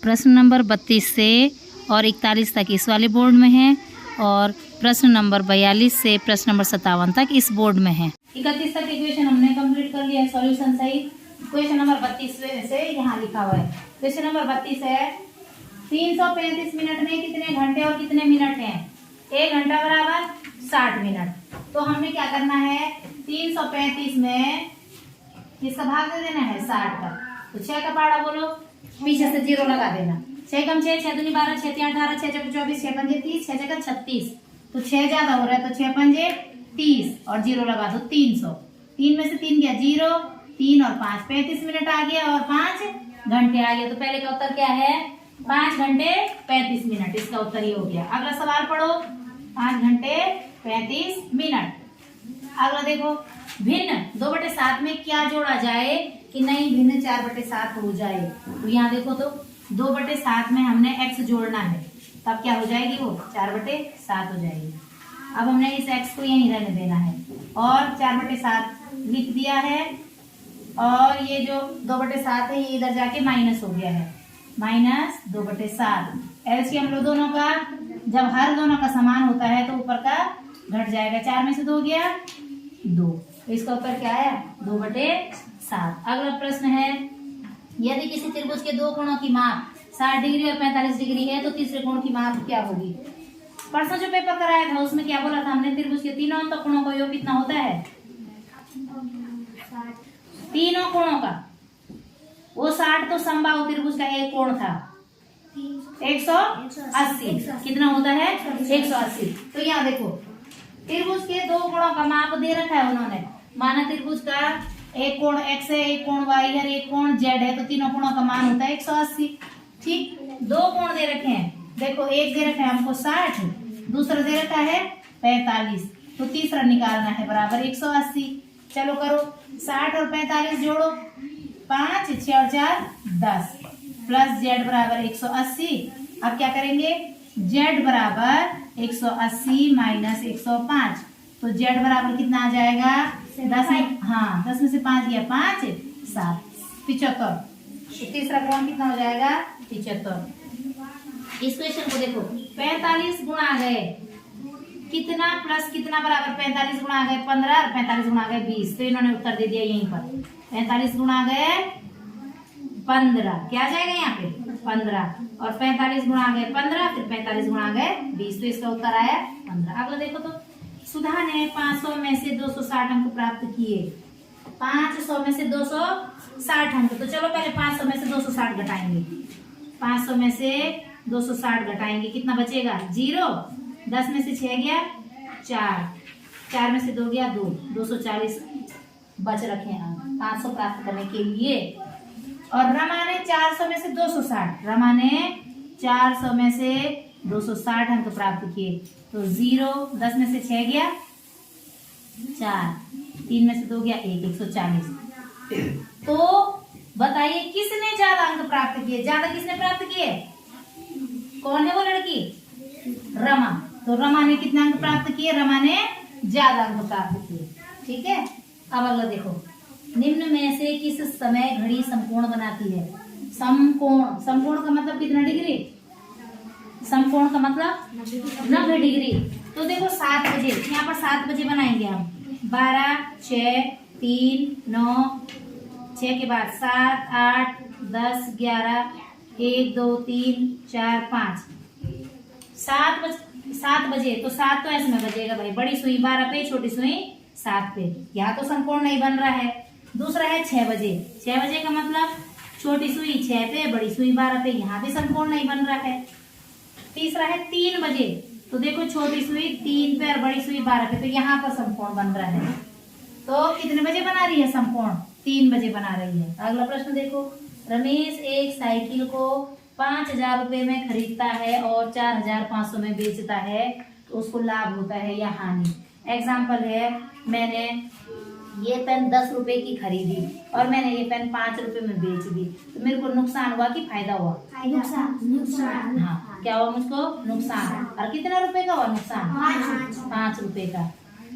प्रश्न नंबर 32 से और 41 तक इस वाले बोर्ड में है और प्रश्न नंबर 42 से प्रश्न नंबर 57 तक इस बोर्ड में है। 31 तक इक्वेशन हमने कंप्लीट कर लिया है सॉल्यूशन सहित। क्वेश्चन नंबर 32 से यहाँ लिखा हुआ है। क्वेश्चन नंबर 32 है 335 मिनट में कितने घंटे और कितने मिनट हैं? 1 घंटा बराबर 60 मिनट। तो हमने क्या करना है, 335 में किसका भाग दे देना है? 60 का। तो 6 का पाड़ा बोलो, पीछे से 0 लगा देना। 6 कम 6, 6 दूनी 12, 6 3 18, 6 चौके 24, 6 पंजे 30, 6 जगह 36। तो 6 ज्यादा हो रहा है तो 6 पंजे 30 और 0 लगा दो 300। 3 में से 3 गया 0, 3 और 5 35 मिनट आ गया और 5 घंटे आ गया। तो पहले का उत्तर क्या है? 5 घंटे 35 मिनट। इसका उत्तर ये हो गया। अगला सवाल पढ़ो। 5 घंटे 35 मिनट। अगला देखो, भिन्न 2/7 में क्या जोड़ा जाए कि नहीं भिन्न 4/7 हो जाए। तो यहाँ देखो तो 2/7 में हमने x जोड़ना है, तब क्या हो जाएगी? वो 4/7 हो जाएगी। अब हमने इस x को यहीं रहने देना है और 4/7 लिख दिया है और ये जो 2/7 है ये इधर जाके माइनस हो गया है, -2/7। एलसीएम हम लोग दोनों का, जब हर दोनों का समान होता है तो ऊपर का घट जाएगा। 4 में से 2 गया 2, तो इसका उत्तर क्या है? 2/7। अगला प्रश्न है, यदि किसी त्रिभुज के दो कोणों की माप 60 डिग्री और 45 डिग्री है तो तीसरे कोण की माप क्या होगी? परसों जो पेपर कराया था उसमें क्या बोला था हमने? त्रिभुज के तीनों तो कोणों का योग कितना होता है? तीनों कोणों का वो 60 तो समबाहु त्रिभुज का एक कोण था 180। कितना होता है? 180। तो यहाँ देखो त्रिभुज के दो कोणों का माप दे रखा है उन्होंने। माना त्रिभुज का एक कोण x है, एक कोण y है, एक कोण z है, तो तीनों कोणों का मान होता है 180। ठीक, दो कोण दे रखे हैं। देखो एक दे रखा है हमको 60, दूसरा दे रखा है 45, तो तीसरा निकालना है बराबर 180। चलो करो, 60 और 45 जोड़ो, 5 6 और 4 10 प्लस z बराबर 180। अब क्या करेंगे? z बराबर 180 माइनस 105, तो z बराबर कितना आ जाएगा? 10 में, हाँ 10 में से 5 गया 5 7 75। तीसरा कोण कितना हो जाएगा? 75। इस क्वेश्चन को देखो, 45 गुणा गए कितना प्लस कितना बराबर 45 गुणा गए 15 और 45 गुणा गए 20। तो इन्होंने उत्तर दे दिया यहीं पर। 45 गुणा गए 15, क्या आ जाएगा यहाँ पे? 15 और 45 गुणा गए 15, फिर 45 गुणा गए 20, तो इसका उत्तर आया 15। अगला देखो तो, सुधा ने 500 में से 260 अंक प्राप्त किए। 500 में से 260 अंक, तो चलो पहले 500 में से 260 घटाएंगे। 500 में से 260 घटाएंगे, कितना बचेगा? 0। 10 में से 6 गया 4, 4 में से 2 गया 2, 240 बच रखे हैं अंक 500 प्राप्त करने के लिए। और रमा ने 400 में से 260, रमा ने 400 में से 260 अंक प्राप्त किए। तो 0, 10 में से 6 गया 4, 3 में से 2 गया 1, 140। तो बताइए किसने ज्यादा अंक प्राप्त किए? ज्यादा किसने प्राप्त किए? कौन है वो लड़की? रमा। तो रमा ने कितने अंक प्राप्त किए? रमा ने ज्यादा अंक प्राप्त किए। ठीक है, अब अगला देखो, निम्न में से किस समय घड़ी समकोण बनाती है? समकोण, समकोण का मतलब कितना डिग्री? समकोण का मतलब 90 डिग्री। तो देखो 7 बजे, यहाँ पर 7 बजे बनाएंगे हम। 12 6 3 9, 6 के बाद 7 8 10 11 1 2 3 4 5, 7 बजे। तो 7 तो ऐसे में बजेगा भाई, बड़ी सुई 12 पे, छोटी सुई 7 पे। यहाँ तो समकोण नहीं बन रहा है। दूसरा है 6 बजे। 6 बजे का मतलब छोटी सुई 6 पे, बड़ी सुई 12 पे, यहाँ भी समकोण नहीं बन रहा है। तीसरा है 3 बजे। तो देखो छोटी सुई 3 पे और बड़ी सुई 12 पे, तो यहाँ पर समकोण बन रहा है। तो कितने बजे बना रही है समकोण? 3 बजे बना रही है। अगला प्रश्न देखो, रमेश एक साइकिल को 5000 रुपए में खरीदता है और 4500 में बेचता है, तो उसको लाभ होता है या हानि? एग्जाम्पल है, मैंने ये पेन 10 रुपए की खरीदी और मैंने ये पेन 5 रुपए में बेच दी, तो मेरे को नुकसान हुआ कि फायदा हुआ? नुकसान। हाँ, क्या हुआ मुझको? नुकसान। और कितना रुपए का हुआ नुकसान? 5 रुपए का।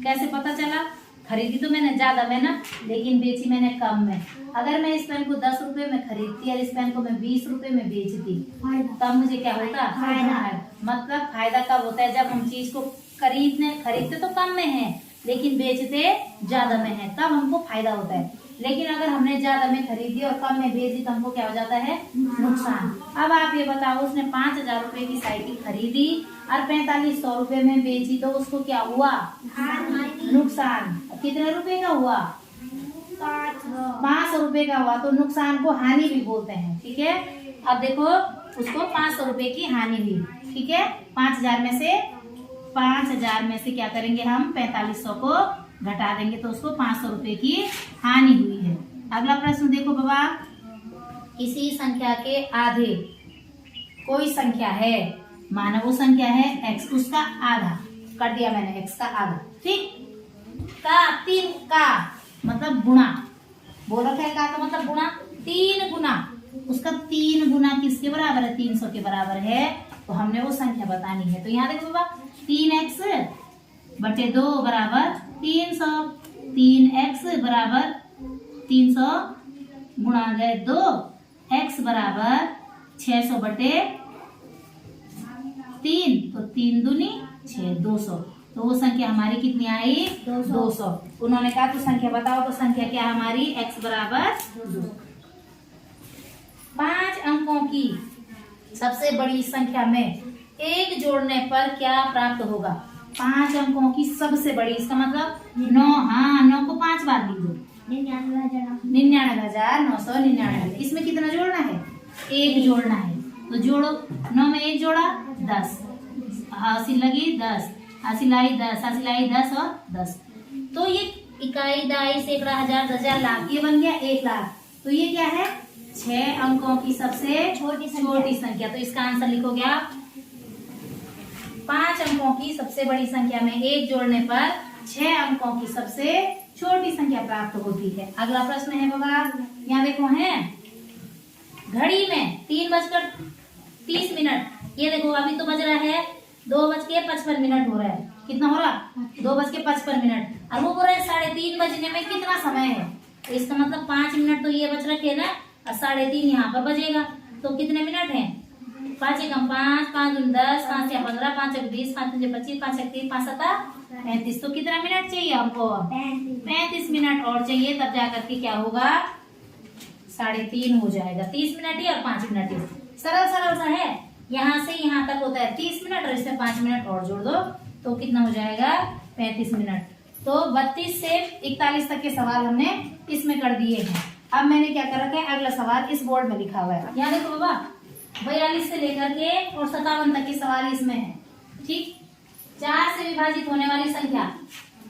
कैसे पता चला? खरीदी तो मैंने ज्यादा में ना, लेकिन बेची मैंने कम में। अगर मैं इस पेन को 10 रुपए में खरीदती और इस पेन को मैं 20 रुपए में बेचती, तब मुझे क्या होता? फायदा। मतलब फायदा कब होता है? जब हम चीज को खरीदते तो कम में है, लेकिन बेचते ज्यादा में है, तब हमको फायदा होता है। लेकिन अगर हमने ज्यादा में खरीदी और कम में बेची तो हमको क्या हो जाता है? नुकसान। अब आप ये बताओ, उसने 5,000 रुपए की साइकिल खरीदी और 4500 रुपए में बेची, तो उसको क्या हुआ? नुकसान। कितने रुपए का हुआ? 500 रुपए का हुआ। तो नुकसान को हानि भी बोलते हैं, ठीक है। अब देखो, उसको 500 रुपए की हानि हुई, ठीक है। 5,000 में से क्या करेंगे हम? 4500 को घटा देंगे, तो उसको 500 रुपए की हानि हुई है। अगला प्रश्न देखो बाबा, किसी संख्या के आधे कोई संख्या है, माना वो संख्या है x, उसका आधा कर दिया मैंने, x का आधा, ठीक। का 3 का मतलब गुणा, बोल रखा है का मतलब गुणा, 3 गुना, उसका 3 गुना किसके बराबर है? 300 के बराबर है। तो हमने वो संख्या बतानी है। तो यहाँ देखो बाबा, 3x बटे 2 बराबर 300, 3x बराबर 300 गुणा गए 2, x बराबर 600 बटे 3, तो 3 दूनी 6, 200। तो वो संख्या हमारी कितनी आई? 200। उन्होंने कहा तो संख्या बताओ, तो संख्या क्या हमारी? x बराबर 200। 5 अंकों की सबसे बड़ी संख्या में 1 जोड़ने पर क्या प्राप्त होगा? 5 अंकों की सबसे बड़ी, इसका मतलब 9। हाँ, 9 को 5 बार लिख दो, 99,999। इसमें कितना जोड़ना है? 1 जोड़ना है। तो जोड़ो, 9 में 1 जोड़ा 10, 80 लगी 10, 80 लाई 10, 80 लाई 10 और 10। तो ये इकाई, दाई, सैकड़ा, हजार, 10,000, लाख, ये बन गया 1 लाख। तो ये क्या है? 6 अंकों की सबसे छोटी संख्या। तो इसका आंसर लिखोगे आप, 5 अंकों की सबसे बड़ी संख्या में 1 जोड़ने पर 6 अंकों की सबसे छोटी संख्या प्राप्त होती है। अगला प्रश्न है बाबा, यहाँ देखो है, घड़ी में 3:30। ये देखो, अभी तो बज रहा है 2:55 हो रहा है। कितना हो रहा? 2:55। और वो बोल रहे हैं 3:30 बजने में कितना समय है? तो इसका मतलब 5 मिनट तो ये बच रखे ना, और 3:30 यहाँ पर बजेगा। तो कितने मिनट है? 5 एकम 5, 5 दूनी 10, 5 या 15, 5 एक 20, 5 पंजे 25, 5 एक 30, 5 सता 35। तो कितना मिनट चाहिए हमको? 35 मिनट और चाहिए, तब जाकर के क्या होगा? 3:30 हो जाएगा। 30 मिनट ही और 5 मिनट ही, सरल सा है। यहाँ से यहाँ तक होता है 30 मिनट, और इसमें 5 मिनट और जोड़ दो, तो कितना हो जाएगा? 35 मिनट। तो 32 से 41 तक के सवाल हमने इसमें कर दिए हैं। अब मैंने क्या कर रखा है? अगला सवाल इस बोर्ड में लिखा हुआ है। यहाँ देखो बाबा, 42 से लेकर के और 57 तक के सवाल इसमें है, ठीक। 4 से विभाजित होने वाली संख्या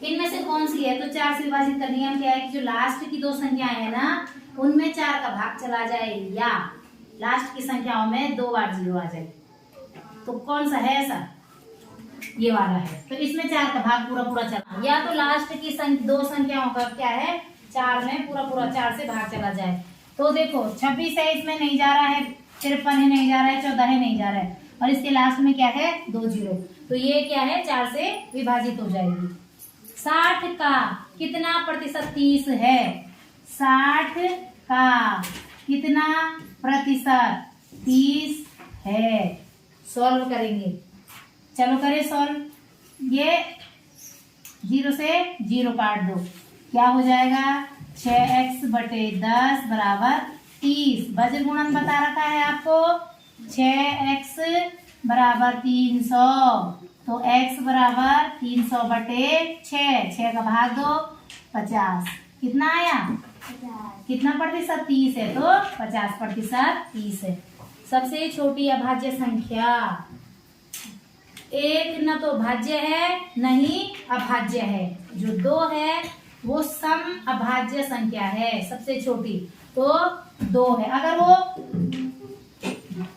इनमें से कौन सी है? तो 4 से विभाजित का नियम क्या है कि जो लास्ट की 2 संख्याएं है ना, उनमें 4 का भाग चला जाए, या लास्ट की संख्याओं में 2 बार 0 आ जाए। तो कौन सा है ऐसा? ये वाला है। तो इसमें 4 का भाग पूरा चला, या तो लास्ट की 2 संख्याओं का क्या है? 4 में पूरा 4 से भाग चला जाए। तो देखो, 26 है, इसमें नहीं जा रहा है, 53 है नहीं जा रहा है, 14 है नहीं जा रहा है, और इसके लास्ट में क्या है? 2 0। तो ये क्या है? 4 से विभाजित हो जाएगी। 60 का कितना प्रतिशत 30 है? 60 का कितना प्रतिशत 30 है? सॉल्व करेंगे, चलो करें सॉल्व। ये 0 से 0 काट दो, क्या हो जाएगा? 6x बटे 10 बराबर 30। वज्र गुणन बता रखा है आपको, 6x बराबर 300। तो x बराबर 300 बटे 6 का भाग दो 50। कितना आया? 50। कितना प्रतिशत? 30 है, तो 50% 30 है। सबसे छोटी अभाज्य संख्या, एक न तो भाज्य है न ही अभाज्य है। जो 2 है वो सम अभाज्य संख्या है, सबसे छोटी तो 2 है। अगर वो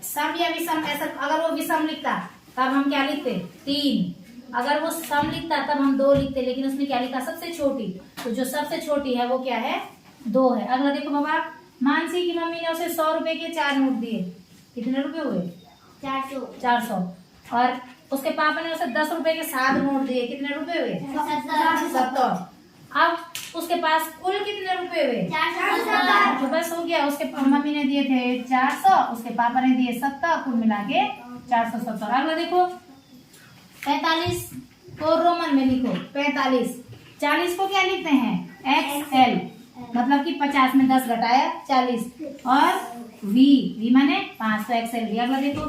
सम या विषम, ऐसा अगर वो विषम लिखता तब हम क्या लिखते? 3। अगर वो सम लिखता तब हम 2 लिखते, लेकिन उसने क्या लिखा? सबसे छोटी। तो जो सबसे छोटी है वो क्या है? 2 है। अगला देखो बाबा, मानसी की मम्मी ने उसे 100 रुपए के 4 नोट दिए। कितने रुपए हुए? 400। और उसके पापा ने उसे 10 रुपए के 7 नोट दिए। कितने रुपए हुए? 70। अब उसके पास कुल कितने रुपए हुए? 470। तो बस हो गया। उसके मम्मी ने दिए थे 400, उसके पापा ने दिए 70, कुल मिला के 470। अगला देखो 45 को रोमन में लिखो 45। 40 को क्या लिखते हैं? XL, मतलब कि 50 में 10 घटाया 40, और V माने 5, तो XL भी। अगला देखो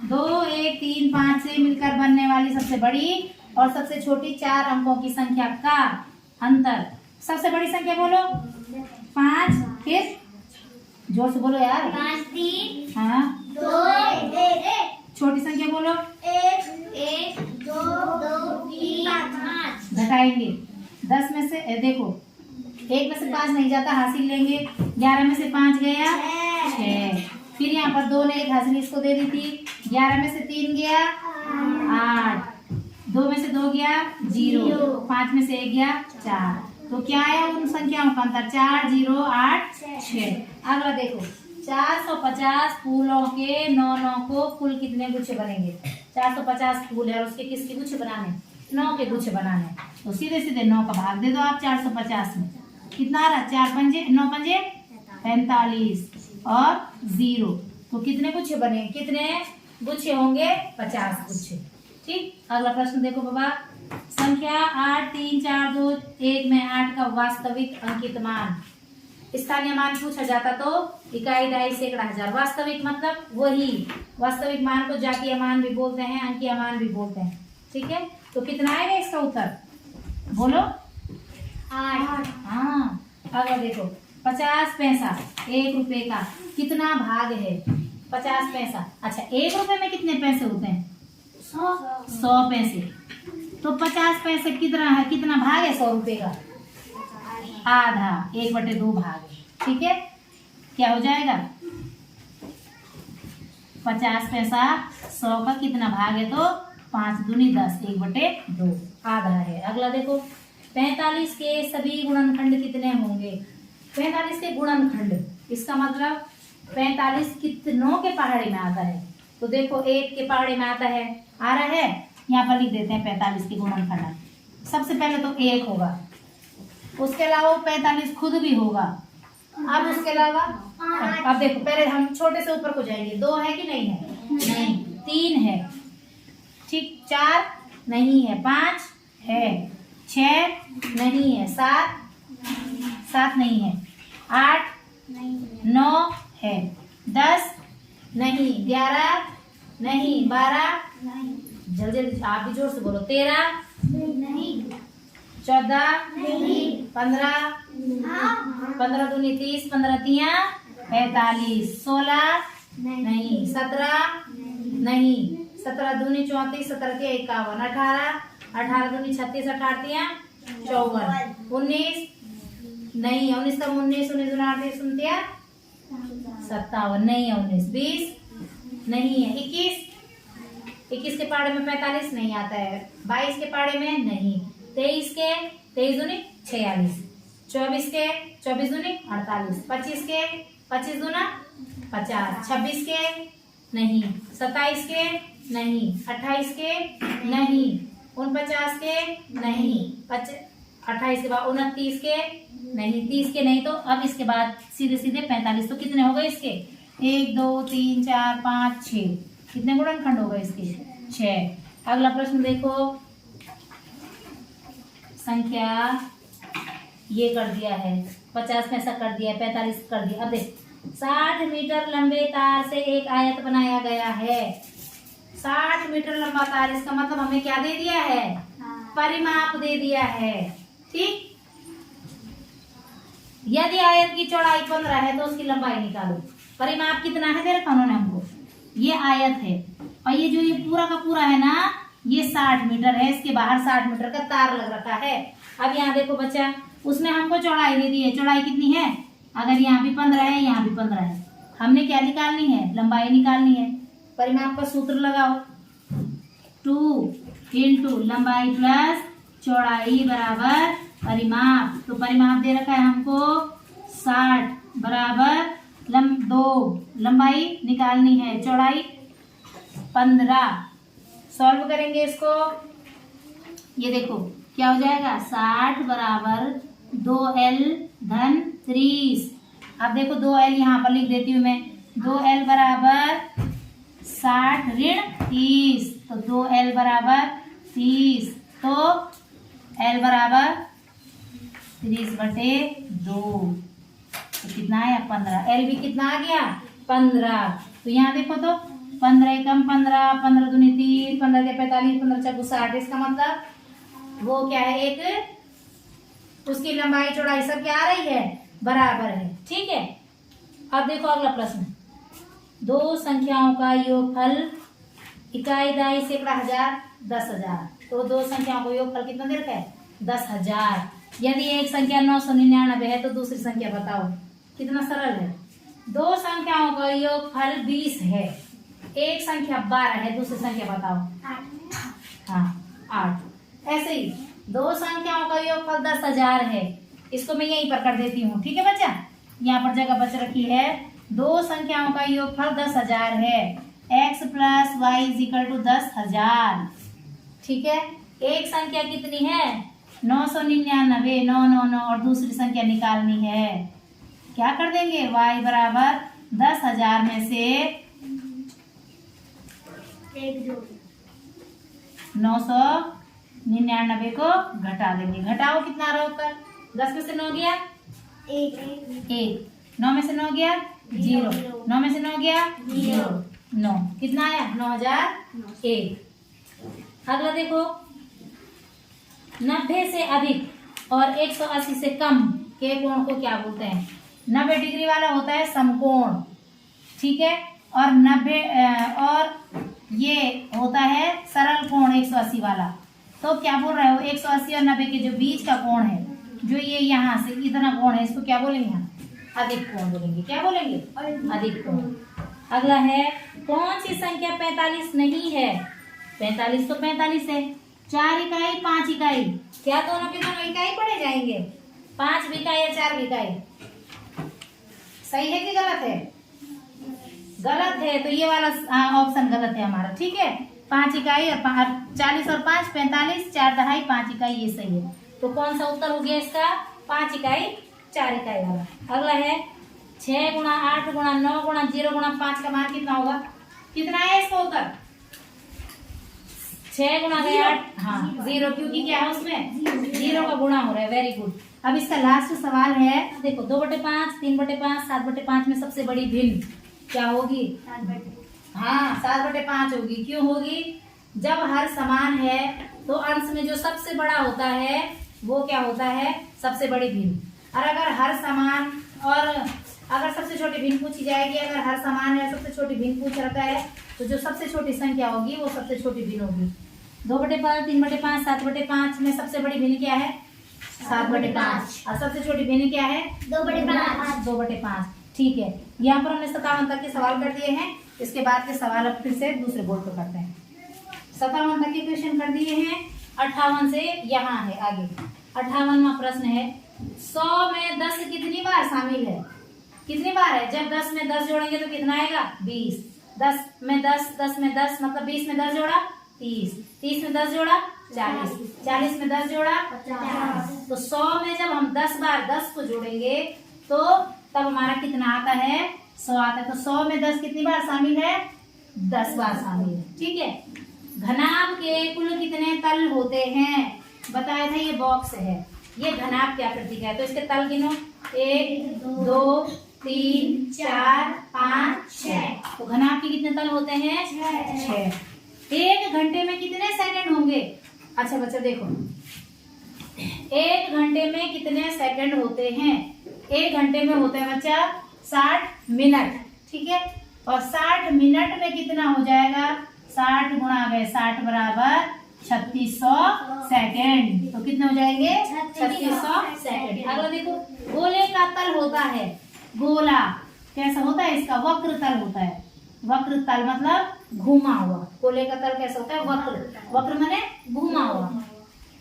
2, 1, 3, 5 से मिलकर बनने वाली सबसे बड़ी और सबसे छोटी 4 अंकों की संख्या का अंतर। सबसे बड़ी संख्या बोलो 5, फिर जोर से बोलो यार। 5, 3, हाँ 2, 1, छोटी संख्या बोलो 1, 2, 3, 5। घटाएंगे 10 में से देखो 1 में से 5 नहीं जाता, हासिल लेंगे। 11 में से 5 गया 6, फिर यहाँ पर 2 ने एक हासिल इसको दे दी थी। 11 में से 3 गया 8, 2 में से 2 गया 0, 5 में से 1 गया 4। तो क्या आया उन संख्याओं का अंतर? 4, 0, 8, 6। अगला देखो 450 फूलों के 9 को कुल कितने गुच्छे बनेंगे? 450 फूल है और उसके किसके गुच्छे बनाने? 9 के गुच्छे बनाने। तो सीधे सीधे 9 का भाग दे दो आप 450 में। कितना आ रहा? 4 पंजे 9 पंजे 45 और 0, तो कितने गुच्छे बने? कितने गुच्छे होंगे? 50 गुच्छे। ठीक। अगला प्रश्न देखो बाबा, संख्या 8, 3, 4, 2, 1 में 8 का वास्तविक अंकित मान। स्थानीय मान पूछा जाता तो इकाई, दहाई, सैकड़ा, हजार। वास्तविक मतलब वही वास्तविक मान को जातीय मान भी बोलते हैं, अंकीय मान भी बोलते हैं। ठीक है, तो कितना आएगा इसका उत्तर? बोलो 8। हाँ। अगला देखो 50 पैसा 1 रुपए का कितना भाग है? 50 पैसा। अच्छा 1 रुपए में कितने पैसे होते हैं? 100 पैसे। तो 50 पैसे कितना है? कितना भाग है 100 रुपए का? आधा, 1/2 भाग है। ठीक है, क्या हो जाएगा? 50 पैसा 100 का कितना भाग है? तो 5 दूनी 10, 1/2 आधा है। अगला देखो 45 के सभी गुणनखंड कितने होंगे? 45 के गुणनखंड, इसका मतलब 45 कितनों के पहाड़े में आता है? तो देखो 1 के पहाड़े में आता है, आ रहा है, यहाँ पर लिख देते हैं 45 के गुणनखंड। सबसे पहले तो 1 होगा, उसके अलावा 45 खुद भी होगा। अब उसके अलावा अब देखो पहले हम छोटे से ऊपर को जाएंगे। 2 है कि नहीं है? नहीं। 3 है, ठीक। 4 नहीं है। 5 है। 6 नहीं है। 7 नहीं है। 8 9 है। 10 नहीं। 11 नहीं। 12 जल्दी जल्दी आप भी जोर से बोलो। 13 नहीं। 14 नहीं। 15 15 दूनी 30, 15 तिया 45, 16 नहीं। 17 नहीं। 17 दूनी 34, 17 तिया 51, 18 18 दूनी 36, 18 तिया 54, 19 नहीं। 19 का 19 19 दूना 38 उनतिया 57 नहीं है। 19 20 नहीं है। 21 के पाड़े में 45 नहीं आता है। 22 के पाड़े में नहीं। 23 के 23 दूनी 46, 24 के 24 दूनी 48, 25 के 25 दूना 50, 26 के नहीं, 27 के नहीं, 28 के नहीं, 49 के नहीं, 28 के बाद 29 के नहीं, 30 के नहीं। तो अब इसके बाद सीधे सीधे 45। तो कितने हो गए इसके? 1 2 3 4 5 6। कितने गुणनखंड हो गए इसके? 6। अगला प्रश्न देखो, संख्या ये कर दिया है, 50 पैसा कर दिया, 45 कर दिया। अब देख 60 मीटर लंबे तार से एक आयत बनाया गया है। 60 मीटर लंबा तार, इसका मतलब हमें क्या दे दिया है? परिमाप दे दिया है। ठीक। यदि आयत की चौड़ाई 15 है तो उसकी लंबाई निकालो। परिमाप कितना है दे रखा उन्होंने हमको? ये आयत है और ये जो ये पूरा का पूरा है ना, ये 60 मीटर है। इसके बाहर 60 मीटर का तार लग रखा है। अब यहाँ देखो बच्चा, उसने हमको चौड़ाई दे दी है। चौड़ाई कितनी है? अगर यहाँ भी 15 है, यहाँ भी 15 है, हमने क्या निकालनी है? लंबाई निकालनी है। परिमाप का सूत्र लगाओ, 2 इंटू लंबाई प्लस चौड़ाई बराबर परिमाप। तो परिमाप दे रखा है हमको 60 बराबर 2, लंबाई निकालनी है, चौड़ाई 15। सॉल्व करेंगे इसको, ये देखो क्या हो जाएगा? 60 बराबर 2l धन 30। अब देखो 2l यहाँ पर लिख देती हूँ मैं। 2l बराबर 60 ऋण 30, तो 2l बराबर 30, तो l बराबर 30/2, तो कितना आया 15। l भी कितना आ गया 15। तो यहाँ देखो तो 15 एकम 15, 15 दूनी 3, 15 के 45, 15 चौको 60। इसका मतलब वो क्या है, एक उसकी लंबाई चौड़ाई सब क्या आ रही है, बराबर है। ठीक है, अब देखो अगला प्रश्न। दो संख्याओं का योगफल इकाई दाई सैकड़ा हजार 10,000। तो दो संख्याओं का योगफल कितना दे रखा है 10,000। यदि एक संख्या 999 है तो दूसरी संख्या बताओ। कितना सरल है। दो संख्याओं का योगफल 20 है, एक संख्या 12 है, दूसरी संख्या बताओ। हाँ 8। ऐसे ही दो संख्याओं का योगफल 10,000 है, इसको मैं यहीं पर कर देती हूँ। ठीक है बच्चा, यहाँ पर जगह बच रखी है। दो संख्याओं का योगफल 10,000 है, x + y = 10,000। ठीक है, एक संख्या कितनी है 999, 999 और दूसरी संख्या निकालनी है। क्या कर देंगे, y बराबर 10,000 में से 999 को घटा देंगे। घटाओ कितना आ रहा है उत्तर। 10 में से 9 गया 1, 9 में से 9 गया 0, 9 में से 9 गया 0, 9 कितना आया 9,001। अगला देखो, 90 से अधिक और 180 से कम के कोण को क्या बोलते हैं। 90 डिग्री वाला होता है समकोण, ठीक है, और 90 और ये होता है सरल कोण 180 वाला। तो क्या बोल रहे हो, 180 और 90 के जो बीच का कोण है, जो ये यहाँ से इतना कोण है, इसको क्या बोलेंगे हम, अधिक कोण बोलेंगे। क्या बोलेंगे, अधिक कोण। अगला है, कौन सी संख्या 45 नहीं है। 45 तो 45 है, 4 इकाई 5 इकाई, क्या दोनों के दोनों इकाई पढ़े जाएंगे। 5 इकाई या 4 इकाई, सही है कि गलत है। गलत है, तो ये वाला ऑप्शन गलत है हमारा। ठीक है, 5 इकाई और 40 और 5 45, 4 दहाई 5 इकाई, ये सही है। तो कौन सा उत्तर हो गया इसका, 5 इकाई 4 इकाई वाला। अगला है, 6 गुणा 8 गुणा 9 गुणा 0 गुणा 5 का मान कितना होगा। कितना है इसका उत्तर, 6 गुणा 8, हाँ 0, क्योंकि क्या है उसमें 0 का गुणा हो रहा है। Very good. अब इसका लास्ट सवाल है, देखो 2/5, 3/5, 7/5 में सबसे बड़ी भिन्न क्या होगी। हाँ 7/5 होगी। क्यों होगी, जब हर समान है तो अंश में जो सबसे बड़ा होता है वो क्या होता है, सबसे बड़ी भिन्न। और अगर हर समान और अगर सबसे छोटी भिन्न पूछी जाएगी, अगर हर समान है सबसे छोटी भिन्न पूछ रखा है, तो जो सबसे छोटी संख्या होगी वो सबसे छोटी भिन्न होगी। 2/5, 3/5, 7/5 में सबसे बड़ी भिन्न क्या है 7/5, और सबसे छोटी भिन्न क्या है 2/5। ठीक है, यहाँ पर हमने 57 तक के सवाल कर दिए हैं। इसके बाद के सवाल अब फिर से दूसरे बोर्ड पर करते हैं। 57 तक के क्वेश्चन कर दिए हैं, 58 से यहाँ है आगे। 58वां प्रश्न है, 100 में 10 कितनी बार शामिल है। कितनी बार है, जब 10 में 10 जोड़ेंगे तो कितना आएगा 20। 10 में 10, 10 में 10 मतलब 20 में 10 जोड़ा 30, 30 में 10 जोड़ा 40, 40 में 10 जोड़ा 50। तो 100 में जब हम 10 बार 10 को जोड़ेंगे तो तब हमारा कितना आता है 100 आता है। तो 100 में 10 कितनी बार शामिल है 10 बार शामिल है। ठीक है, घनाभ के कुल कितने तल होते हैं, बताया था ये बॉक्स है। ये घनाभ क्या प्रतीक है, तो इसके तल गिनो 1 2 3 4 5 6। तो घनाभ के कितने तल होते हैं 6। 1 घंटे में कितने सेकंड होंगे। अच्छा बच्चा देखो, 1 घंटे में कितने सेकंड होते हैं। 1 घंटे में होते हैं बच्चा 60 मिनट। ठीक है, और 60 मिनट में कितना हो जाएगा, 60 गुणा गए 60 बराबर 3600 सेकंड। तो कितने हो जाएंगे 3600 सेकंड। अगला देखो, गोले का तल होता है, गोला कैसा होता है, इसका वक्र तल होता है। वक्र तल मतलब घुमा हुआ। गोले का तल कैसा होता है, वक्र। वक्र माने घुमा हुआ।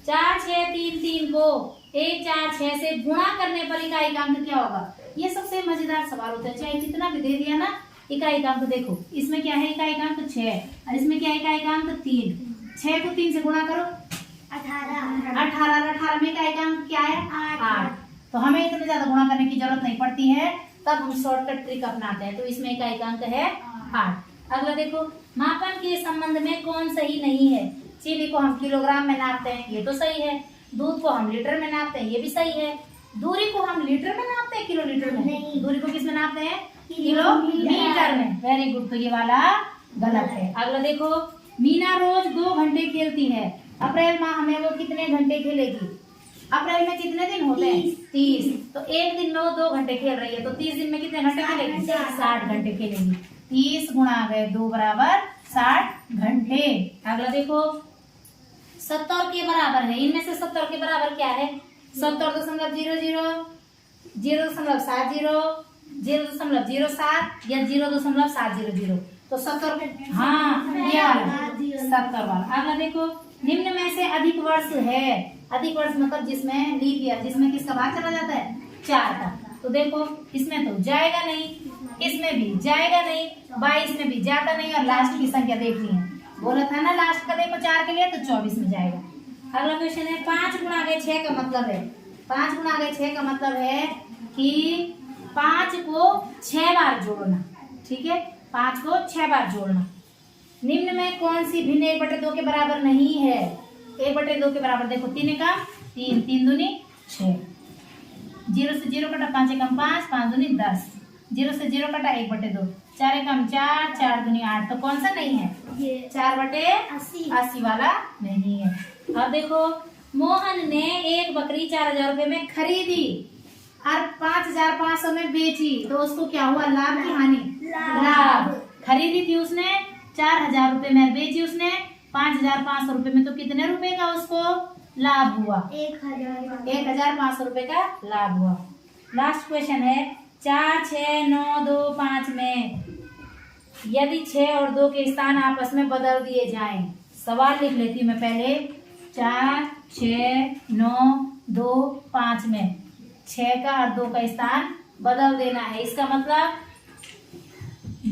4 6 3 3 को 1 4 6 से गुणा करने पर इकाई का अंक क्या होगा। ये सबसे मजेदार सवाल होता है, चाहे कितना भी दे दिया ना। इकाई का अंक देखो, इसमें क्या है इकाई का अंक 6 और इसमें क्या है इकाई का अंक 3। 6 को 3 से गुणा करो 18 18 18 में का एकांक क्या है? 8। तो हमें इतने ज्यादा गुणा करने की जरूरत नहीं पड़ती है, तब हम शॉर्टकट ट्रिक अपनाते हैं। तो इसमें का एकांक है 8। अगला देखो, मापन के संबंध में कौन सही नहीं है? चीनी को हम किलोग्राम में नापते हैं, ये तो सही है। दूध को हम लीटर में नापते हैं, ये भी सही है। दूरी को हम लीटर में नापते हैं, किलोमीटर में नहीं। दूरी को किस में नापते हैं? किलोमीटर में। वेरी गुड, तो ये वाला गलत है। अगला देखो, मीना रोज 2 घंटे खेलती है। अप्रैल माह में वो कितने घंटे खेलेगी? अप्रैल में कितने दिन होते हैं? 30। तो एक दिन में वो 2 घंटे खेल रही है, तो 30 दिन में कितने घंटे खेलेगी? 60 घंटे खेलेगी। 30 गुणा गए 2 बराबर 60 घंटे। अगला देखो, 70 के बराबर है, इनमें से 70 के बराबर क्या है? 70.00, 0.70, 0.07 या 0.700। तो 70, हाँ ये वाला 70 वाला। अगला देखो, निम्न में से अधिक वर्ष है। अधिक वर्ष मतलब जिसमें लीप ईयर, जिसमें किसका भाग चला जाता है? 4 का। तो देखो, इसमें तो जाएगा नहीं, इसमें भी जाएगा नहीं, 22 में भी जाता नहीं, और लास्ट की संख्या देखनी है। बोला था ना लास्ट का देखो 4 के लिए, तो 24 में जाएगा। अगला क्वेश्चन है, 5 गुणा गए 6 का मतलब है? 5 गुणा गए 6 का मतलब है कि 5 को 6 बार जोड़ना। ठीक है, 5 को 6 बार जोड़ना। निम्न में कौन सी भिन्न 1/2 के बराबर नहीं है? 1/2 के बराबर देखो, 3 का 3, 3 दूनी 6, 0 से 0 कटा 5 एकम 5, 5 दूनी 10, 0 से 0 कटा 1/2, 4 एकम 4, 4 दूनी 8। तो कौन सा नहीं है? 4/80 वाला नहीं है। अब देखो, मोहन ने एक बकरी 4000 रुपए में खरीदी और 5500 में बेची, तो उसको क्या हुआ? लाभ की हानि? लाभ। खरीदी थी उसने 4000 रुपए में, बेची उसने 5500 रुपए में, तो कितने रुपए का उसको लाभ हुआ? 1500 रुपए का लाभ हुआ। लास्ट क्वेश्चन है, 4, 6, 9, 2, 5 में यदि 6 और 2 के स्थान आपस में बदल दिए जाएं। सवाल लिख लेती हूँ मैं पहले। 4, 6, 9, 2, 5 में 6 का और 2 का स्थान बदल देना है। इसका मतलब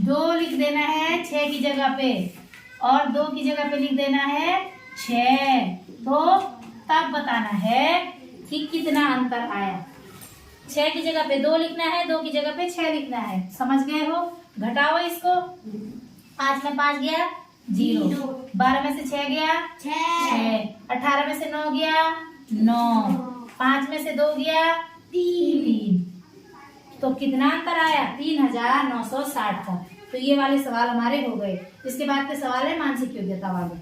2 लिख देना है 6 की जगह पे, और 2 की जगह पे लिख देना है 6। तो तब बताना है कि कितना अंतर आया। 6 की जगह पे 2 लिखना है, 2 की जगह पे 6 लिखना है। समझ गए हो? घटाओ इसको। 5 में 5 गया 0, 12 में से 6 गया 6, 18 में से 9 गया 9, 5 में से 2 गया 3। तो कितना अंतर आया? 3960 का। तो ये वाले सवाल हमारे हो गए। इसके बाद के सवाल है मानसिक योग्यता वाले।